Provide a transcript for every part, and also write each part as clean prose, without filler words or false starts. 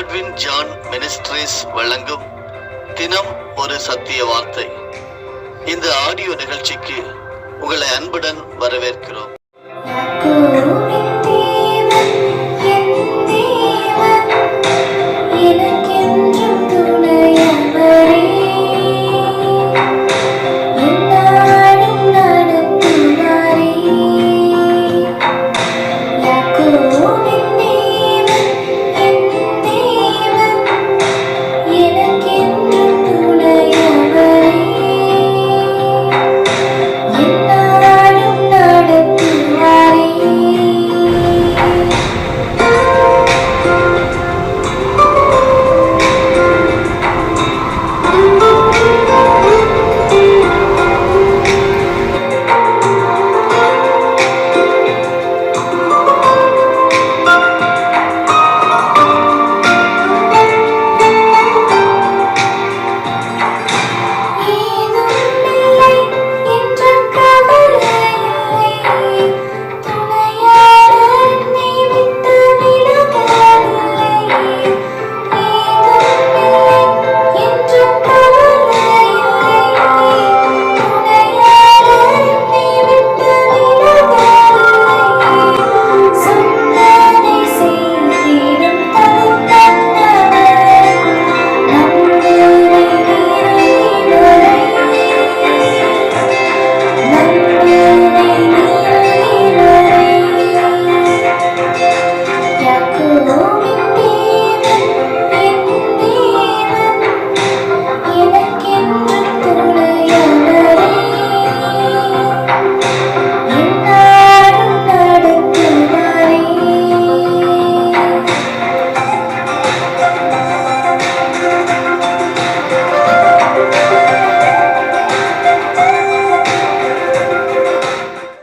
Godwin John ministries வழங்கும் தினம் ஒரு சத்திய வார்த்தை. இந்த ஆடியோ நிகழ்ச்சிக்கு உங்களை அன்புடன் வரவேற்கிறோம்.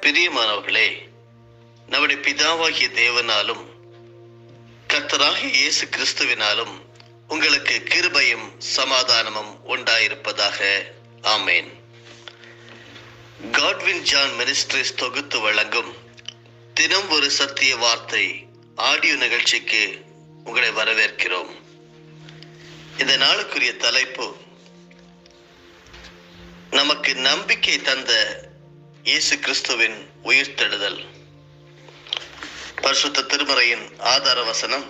பிரியமானவர்களே, நம்முடைய பிதாவாகிய தேவனாலும் கர்த்தராகிய இயேசு கிறிஸ்துவினாலும் உங்களுக்கு கிருபையும் சமாதானமும் உண்டாயிருப்பதாக. ஆமேன். காட்வின் ஜான் மினிஸ்ட்ரீஸ் தொகுத்து வழங்கும் தினம் ஒரு சத்திய வார்த்தை ஆடியோ நிகழ்ச்சிக்கு உங்களை வரவேற்கிறோம். இந்த நாளுக்குரிய தலைப்பு, நமக்கு நம்பிக்கை தந்த இயேசு கிறிஸ்துவின் உயிர்த்தெழுதல். பரிசுத்த திருமறையின் ஆதார வசனம்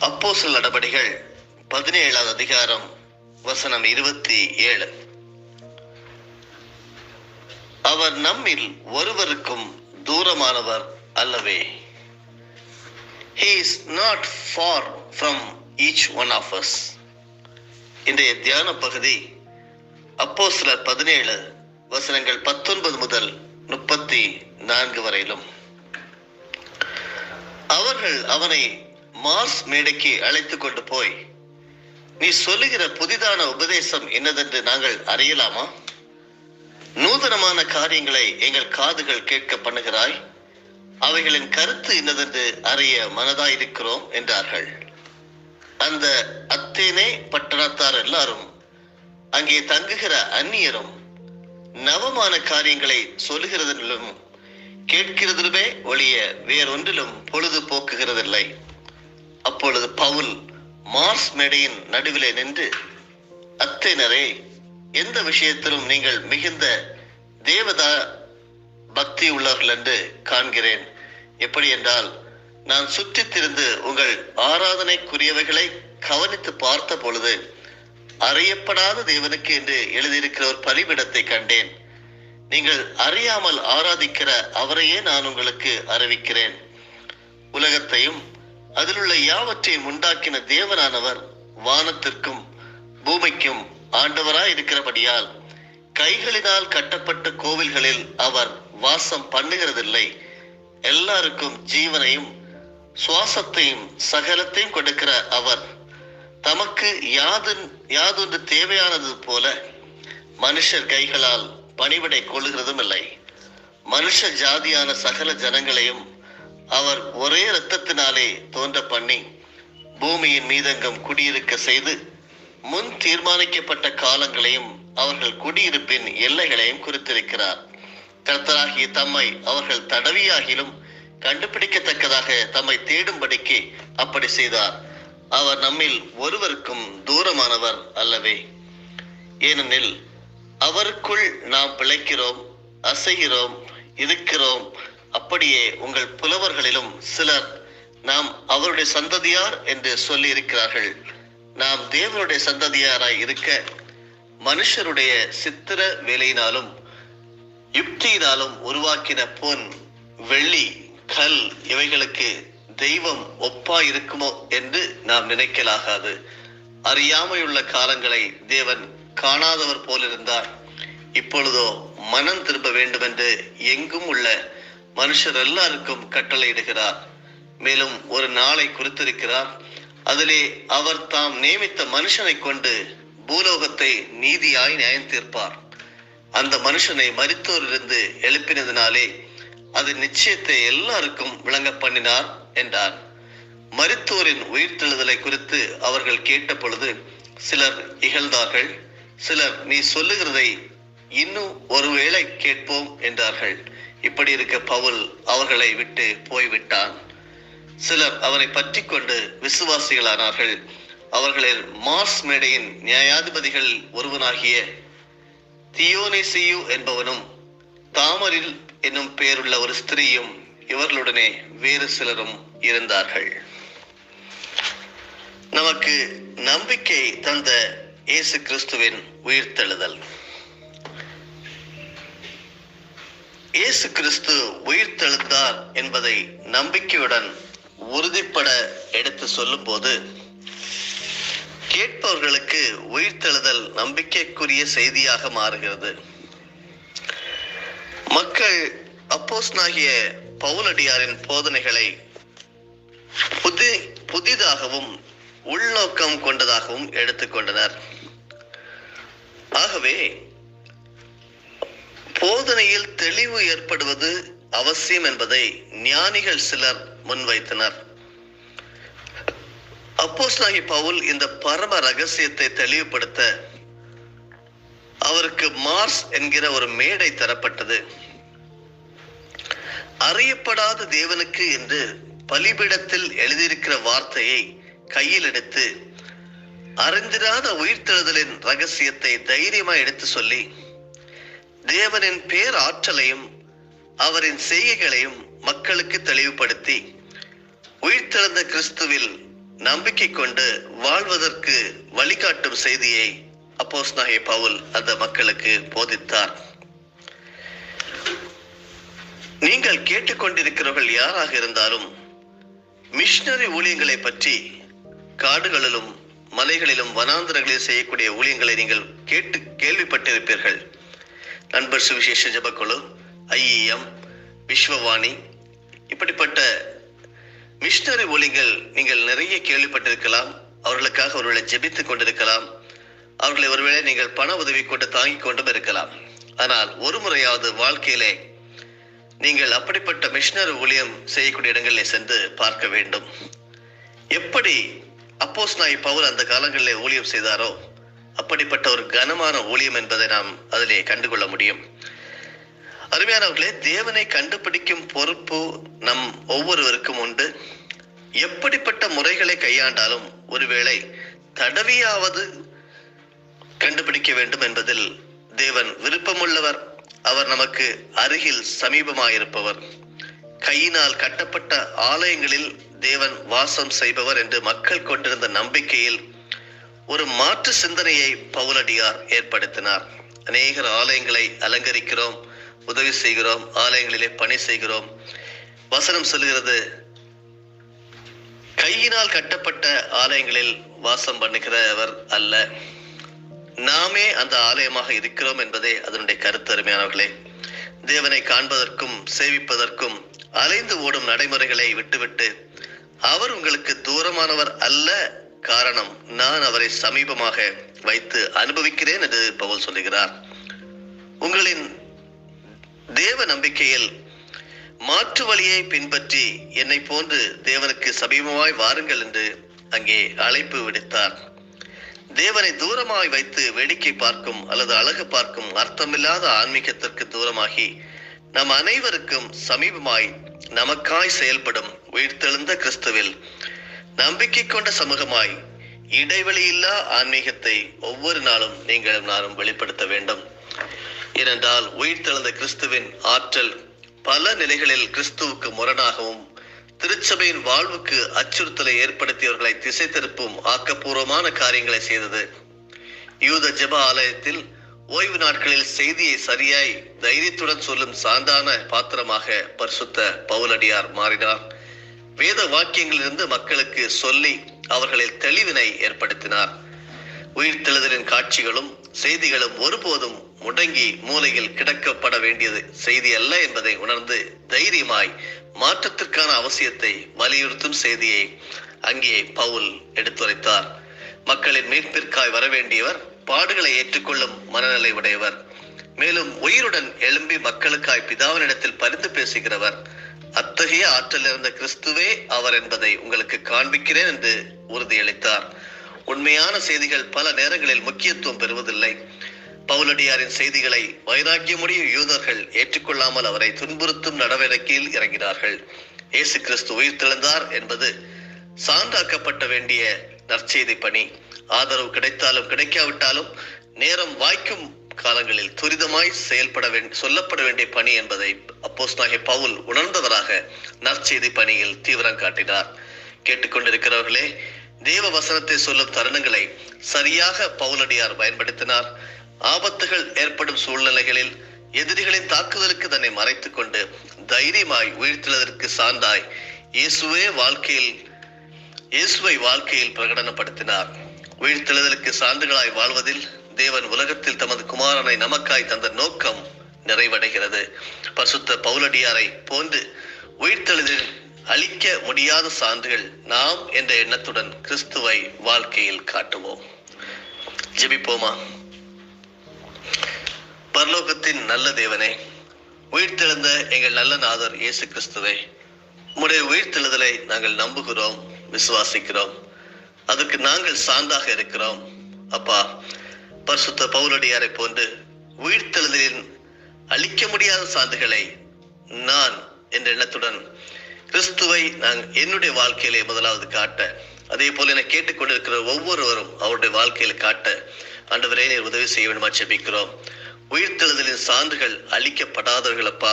அப்போஸ்தலர் நடபடிகள் 17வது அதிகாரம் வசனம் 27. அவர் நம்மில் ஒருவருக்கும் தூரமானவர் அல்லவே. He is not far from each one of us. இன்றைய தியான பகுதி அப்போஸ்தலர் 17 வசனங்கள் 19 முதல் 34 வரையிலும். அவர்கள் அவனை மார்ஸ் மேடைக்கு அழைத்துக் கொண்டு போய், நீ சொல்லுகிற புதிதான உபதேசம் என்னதென்று நாங்கள் அறியலாமா? நூதனமான காரியங்களை எங்கள் காதுகள் கேட்க பண்ணுகிறாய். அவைகளின் கருத்து என்னதென்று அறிய மனதாயிருக்கிறோம் என்றார்கள். அந்த அத்தேனே பட்டணத்தார் எல்லாரும் அங்கே தங்குகிற அந்நியரும் நவமான காரியங்களை சொல்லுகிறதிலும் கேட்கிறதிலுமே ஒழிய வேறொன்றிலும் பொழுது போக்குகிறதில்லை. அப்பொழுது பவுல் மார்ஸ் மேடையின் நடுவிலே நின்று, அத்தேனரே, எந்த விஷயத்திலும் நீங்கள் மிகுந்த தேவதா பக்தி உள்ளவர்கள் என்று காண்கிறேன். எப்படி என்றால், நான் சுற்றித் திரிந்து உங்கள் ஆராதனைக்குரியவைகளை கவனித்து பார்த்த பொழுது அறியப்படாத தேவனுக்கு என்று எழுதியிருக்கிற ஒரு பலிபீடத்தை கண்டேன். நீங்கள் அறியாமல் ஆராதிக்கிற அவரையே நான் உங்களுக்கு அறிவிக்கிறேன். உலகத்தையும் அதிலுள்ள யாவற்றையும் உண்டாக்கின தேவனானவர் வானத்திற்கும் பூமிக்கும் ஆண்டவராய் இருக்கிறபடியால் கைகளினால் கட்டப்பட்ட கோவில்களில் அவர் வாசம் பண்ணுகிறதில்லை. எல்லாருக்கும் ஜீவனையும் சுவாசத்தையும் சகலத்தையும் கொடுக்கிற அவர் தமக்கு யாதொன்று தேவையானது போல மனுஷர் கைகளால் பணிவிடை கொள்ளுகிறதும் இல்லை. மனுஷ ஜாதியான சகல ஜனங்களையும் அவர் ஒரே இரத்தத்தினாலே தோன்ற பண்ணி பூமியின் மீதெங்கும் குடியிருக்க செய்து முன் தீர்மானிக்கப்பட்ட காலங்களையும் அவர்கள் குடியிருப்பின் எல்லைகளையும் குறித்திருக்கிறார். கர்த்தராகிய தம்மை அவர்கள் தடவியாகிலும் கண்டுபிடிக்கத்தக்கதாக தம்மை தேடும்படிக்கு அப்படி செய்தார். அவர் நம்மில் ஒருவருக்கும் தூரமானவர் அல்லவே. ஏனெனில் அவருக்குள் நாம் பிழைக்கிறோம், அசைகிறோம், இருக்கிறோம். அப்படியே உங்கள் புலவர்களிலும் சிலர் நாம் அவருடைய சந்ததியார் என்று சொல்லி இருக்கிறார்கள். நாம் தேவனுடைய சந்ததியாராய் இருக்க மனுஷருடைய சித்திர வேலையினாலும் யுக்தியினாலும் உருவாக்கின பொன், வெள்ளி, கல் இவைகளுக்கு தெய்வம் ஒப்பாயிருக்குமோ என்று நாம் நினைக்கலாகாது. அறியாமையுள்ள காலங்களை தேவன் காணாதவர் போலிருந்தார். இப்பொழுதோ மனம் திரும்ப வேண்டும் என்று எங்கும் உள்ள மனுஷர் எல்லாருக்கும் கட்டளையிடுகிறார். மேலும் ஒரு நாளை குறித்திருக்கிறார். அதிலே அவர் தாம் நியமித்த மனுஷனை கொண்டு பூலோகத்தை நீதியாய் நியாயம் தீர்ப்பார். அந்த மனுஷனை மரித்தோரிலிருந்து எழுப்பினதினாலே அது நிச்சயத்தை எல்லாருக்கும் விளங்க பண்ணினார் என்றார். மரித்தோரின் உயிர்த்தெழுதலை குறித்து அவர்கள் கேட்ட பொழுது சிலர் இகழ்ந்தார்கள். சிலர் நீ சொல்லுகிறதை இன்னும் ஒருவேளை கேட்போம் என்றார்கள். இப்படி இருக்க பவுல் அவர்களை விட்டு போய்விட்டான். சிலர் அவனை பற்றி கொண்டு விசுவாசிகளானார்கள். அவர்களில் மார்ஸ் மேடையின் நியாயாதிபதிகள் ஒருவனாகிய தியோனேசியு என்பவனும் தாமரில் என்னும் பெயருள்ள ஒரு ஸ்திரீயும் இவர்களுடனே வேறு சிலரும் இருந்தார்கள். நமக்கு நம்பிக்கை தந்த இயேசு கிறிஸ்துவின் உயிர்த்தெழுதல். இயேசு கிறிஸ்து உயிர்த்தெழுந்தார் என்பதை நம்பிக்கையுடன் உறுதிப்பட எடுத்து சொல்லும் போது கேட்பவர்களுக்கு உயிர்த்தெழுதல் நம்பிக்கைக்குரிய செய்தியாக மாறுகிறது. மக்கள் அப்போஸ்தலனாகிய பவுலடியாரின் போதனைகளை புதிதாகவும் உள்நோக்கம் கொண்டதாகவும் எடுத்துக்கொண்டனர். ஆகவே போதனையில் தெளிவு ஏற்படுவது அவசியம் என்பதை ஞானிகள் சிலர் முன்வைத்தனர். அப்போஸ்தலனாகிய பவுல் இந்த பரம ரகசியத்தை தெளிவுபடுத்த அவருக்கு மார்ஸ் என்கிற ஒரு மேடை தரப்பட்டது. அறியப்படாத தேவனுக்கு என்று பலிபீடத்தில் எழுதியிருக்கிற வார்த்தையை கையில் எடுத்து அறிந்திராத உயிர்த்தெழுதலின் ரகசியத்தை தைரியமாய் எடுத்து சொல்லி தேவனின் பேர் ஆற்றலையும் அவரின் செய்கைகளையும் மக்களுக்கு தெளிவுபடுத்தி உயிர்த்தெழுந்த கிறிஸ்துவில் நம்பிக்கை கொண்டு வாழ்வதற்கு வழிகாட்டும் செய்தியை அப்போஸ்தலனாகிய பவுல் அந்த மக்களுக்கு போதித்தார். நீங்கள் கேட்டுக்கொண்டிருக்கிறவர்கள் யாராக இருந்தாலும் மிஷனரி ஊழியங்களை பற்றி காடுகளிலும் மலைகளிலும் வனாந்தரங்களில் செய்யக்கூடிய ஊழியங்களை நீங்கள் கேள்விப்பட்டிருப்பீர்கள். நண்பர் சுவிசேஷ ஜெபக்குழு, IEM, விஸ்வவாணி, இப்படிப்பட்ட மிஷனரி ஊழியங்கள் நீங்கள் நிறைய கேள்விப்பட்டிருக்கலாம். அவர்களுக்காக ஒருவேளை ஜெபித்துக் கொண்டிருக்கலாம். அவர்களை ஒருவேளை நீங்கள் பண உதவி கொண்டு தாங்கிக் கொண்டும் இருக்கலாம். ஆனால் ஒரு முறையாவது வாழ்க்கையிலே நீங்கள் அப்படிப்பட்ட மிஷனரி ஊழியம் செய்யக்கூடிய இடங்களில் சென்று பார்க்க வேண்டும். எப்படி அப்போஸ்தலனாகிய பவுல் அந்த காலங்களிலே ஊழியம் செய்தாரோ அப்படிப்பட்ட ஒரு கனமான ஊழியம் என்பதை நாம் அதிலே கண்டுகொள்ள முடியும். அருமையானவர்களே, தேவனை கண்டுபிடிக்கும் பொறுப்பு நம் ஒவ்வொருவருக்கும் உண்டு. எப்படிப்பட்ட முறைகளை கையாண்டாலும் ஒருவேளை தடவியாவது கண்டுபிடிக்க வேண்டும் என்பதில் தேவன் விருப்பமுள்ளவர். அவர் நமக்கு அருகில் சமீபமாயிருப்பவர். கையினால் கட்டப்பட்ட ஆலயங்களில் தேவன் வாசம் செய்பவர் என்று மக்கள் கொண்டிருந்த நம்பிக்கையில் ஒரு மாற்று சிந்தனையை பவுலடியார் ஏற்படுத்தினார். அநேகர் ஆலயங்களை அலங்கரிக்கிறோம், உதவி செய்கிறோம், ஆலயங்களிலே பணி செய்கிறோம். வசனம் சொல்கிறது, கையினால் கட்டப்பட்ட ஆலயங்களில் வாசம் பண்ணுகிறவர் அல்ல, நாமே அந்த ஆலயமாக இருக்கிறோம் என்பதே அதனுடைய கருத்து. அருமையானவர்களே, தேவனை காண்பதற்கும் சேவிப்பதற்கும் அலைந்து ஓடும் நடைமுறைகளை விட்டுவிட்டு அவர் உங்களுக்கு தூரமானவர் அல்ல, காரணம் நான் அவரை சமீபமாக வைத்து அனுபவிக்கிறேன் என்று பவுல் சொல்லுகிறார். உங்களின் தேவ நம்பிக்கையில் மாற்று வழியை பின்பற்றி என்னை போன்று தேவனுக்கு சமீபமாய் வாருங்கள் என்று அங்கே அழைப்பு விடுத்தார். தேவனை தூரமாய் வைத்து வேடிக்கை பார்க்கும் அல்லது அழகு பார்க்கும் அர்த்தமில்லாத ஆன்மீகத்திற்கு தூரமாகி நம் அனைவருக்கும் சமீபமாய் நமக்காய் செயல்படும் உயிர்த்தெழுந்த கிறிஸ்துவில் நம்பிக்கை கொண்ட சமூகமாய் இடைவெளியில்லா ஆன்மீகத்தை ஒவ்வொரு நாளும் நீங்களும் நானும் வெளிப்படுத்த வேண்டும். ஏனென்றால் உயிர்த்தெழுந்த கிறிஸ்துவின் ஆற்றல் பல நிலைகளில் கிறிஸ்துவுக்கு முரணாகவும் திருச்சபையின் வாழ்வுக்கு அச்சுறுத்தலை ஏற்படுத்தியவர்களை திசை திருப்பும் ஆக்கப்பூர்வமான காரியங்களை செய்தது. யூத ஜெப ஆலயத்தில் ஓய்வு நாட்களில் செய்தியை சரியாய் தைரியத்துடன் சொல்லும் சாந்தான பாத்திரமாக பரிசுத்த பவுலடியார் மாறினார். வேத வாக்கியங்களிலிருந்து மக்களுக்கு சொல்லி அவர்களில் தெளிவினை ஏற்படுத்தினார். உயிர்த்தெழுதலின் காட்சிகளும் செய்திகளும் ஒருபோதும் முடங்கி மூலையில் கிடக்கப்பட வேண்டியது செய்தி அல்ல என்பதை உணர்ந்து தைரியமாய் மாற்றத்திற்கான அவசியத்தை வலியுறுத்தும் செய்தியை அங்கே பவுல் எடுத்துரைத்தார். மக்களின் மீட்பிற்காய் வரவேண்டியவர், பாடுகளை ஏற்றுக்கொள்ளும் மனநிலை உடையவர், மேலும் உயிருடன் எழும்பி மக்களுக்காய் பிதாவினிடத்தில் பரிந்து பேசுகிறவர். அத்தகைய ஆற்றல் இருந்த கிறிஸ்துவே அவர் என்பதை உங்களுக்கு காண்பிக்கிறேன் என்று உறுதியளித்தார். உண்மையான செய்திகள் பல நேரங்களில் முக்கியத்துவம் பெறுவதில்லை. பவுலடியாரின் செய்திகளை வைராக்கியமுடைய யூதர்கள் ஏற்றுக்கொள்ளாமல் அவரை துன்புறுத்தும் நடவடிக்கையில் இறங்கினார்கள். இயேசு கிறிஸ்து உயிர்த்தெழுந்தார் என்பது சான்றாக்கப்பட்ட வேண்டிய நற்செய்தி பணி. ஆதரவு கிடைத்தாலும் கிடைக்காவிட்டாலும் நேரம் வாய்க்கும் காலங்களில் துரிதமாய் சொல்லப்பட வேண்டிய பணி என்பதை அப்போஸ்தலனாகிய பவுல் உணர்ந்தவராக நற்செய்தி பணியில் தீவிரம் காட்டினார். கேட்டுக்கொண்டிருக்கிறவர்களே, தேவ வசனத்தை சொல்லும் தருணங்களை சரியாக பவுலடியார் பயன்படுத்தினார். ஆபத்துகள் ஏற்படும் சூழ்நிலைகளில் எதிரிகளின் தாக்குதலுக்கு தன்னை மறைத்துக் கொண்டு தைரியமாய் உயிர்த்தெழுதற்கு சான்றாய் இயேசுவை வாழ்க்கையில் பிரகடனப்படுத்தினார். உயிர்த்தெழுதலுக்கு சான்றுகளாய் வாழ்வதில் தேவன் உலகத்தில் தமது குமாரனை நமக்காய் தந்த நோக்கம் நிறைவடைகிறது. பரிசுத்த பவுலடியாரை போன்று உயிர்த்தெழுதல் அளிக்க முடியாத சான்றுகள் நாம் என்ற எண்ணத்துடன் கிறிஸ்துவை வாழ்க்கையில் காட்டுவோம். ஜெபிப்போமா. பரலோகத்தின் நல்ல தேவனே, உயிர்த்தெழுந்த எங்கள் நல்ல நாதர் இயேசு கிறிஸ்துவே, உம்முடைய உயிர்த்தெழுதலை நாங்கள் நம்புகிறோம், விசுவாசிக்கிறோம். அதற்கு நாங்கள் சான்றாக இருக்கிறோம். அப்பா, பரிசுத்த பவுலடியாரை போன்று உயிர்த்தெழுதலின் அளிக்க முடியாத சான்றுகளை நான் என்ற எண்ணத்துடன் கிறிஸ்துவை நான் என்னுடைய வாழ்க்கையிலே முதலாவது காட்ட, அதே போல என கேட்டுக்கொண்டிருக்கிற ஒவ்வொருவரும் அவருடைய வாழ்க்கையில காட்ட ஆண்டவரே நீர் உதவி செய்ய வேண்டுமா ஜெபிக்கிறோம். உயிர்த்தெழுதலின் சான்றுகள் அளிக்கப்படாதவர்கள் அப்பா,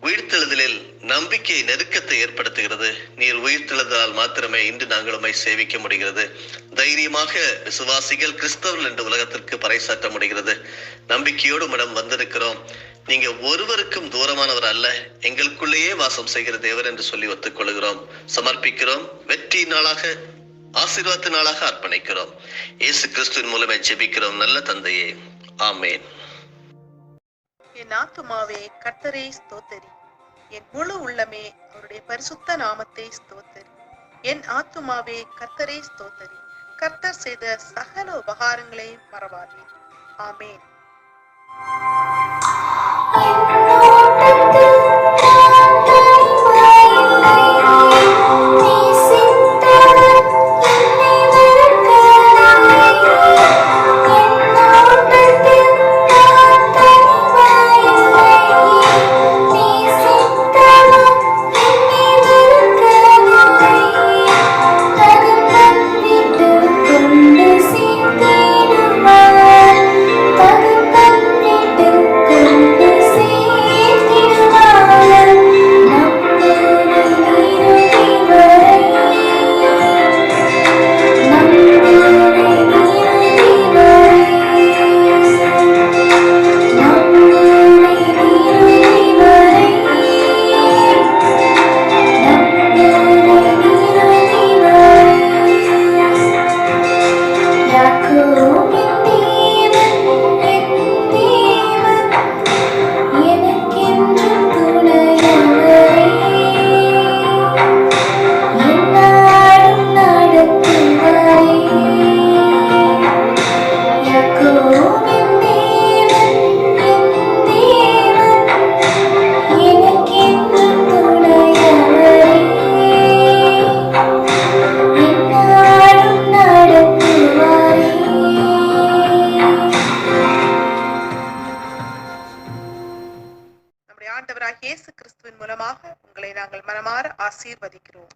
உயிர்த்தெழுதலில் நம்பிக்கை நெருக்கத்தை ஏற்படுத்துகிறது. நீர் உயிர்த்தெழுதலால் மாத்திரமே இன்று நாங்கள் உம்மை சேவிக்க முடிகிறது. தைரியமாக விசுவாசிகள் கிறிஸ்தவர்கள் என்று உலகத்திற்கு பறைசாற்ற முடிகிறது. நம்பிக்கையோடு உம்மிடம் வந்திருக்கிறோம். நீங்க ஒருவருக்கும் தூரமானவர் அல்ல, எங்களுக்குள்ளேயே வாசம் செய்கிற தேவர் என்று சொல்லி ஒத்துக்கொள்கிறோம், சமர்ப்பிக்கிறோம். வெற்றி நாளாக, ஆசீர்வாத நாளாக அர்ப்பணிக்கிறோம். இயேசு கிறிஸ்துவின் மூலமே ஜெபிக்கிறோம் நல்ல தந்தையே, ஆமேன். என் ஆத்துமாவே கர்த்தரை ஸ்தோத்தரி, என் முழு உள்ளமே அவருடைய பரிசுத்த நாமத்தை ஸ்தோத்தரி. என் ஆத்துமாவே கர்த்தரை ஸ்தோத்தரி, கர்த்தர் செய்த சகல உபகாரங்களை மறவாதே. ஆமேன். ஆண்டவராகிய இயேசு கிறிஸ்துவின் மூலமாக உங்களை நாங்கள் மனமாற ஆசீர்வதிக்கிறோம்.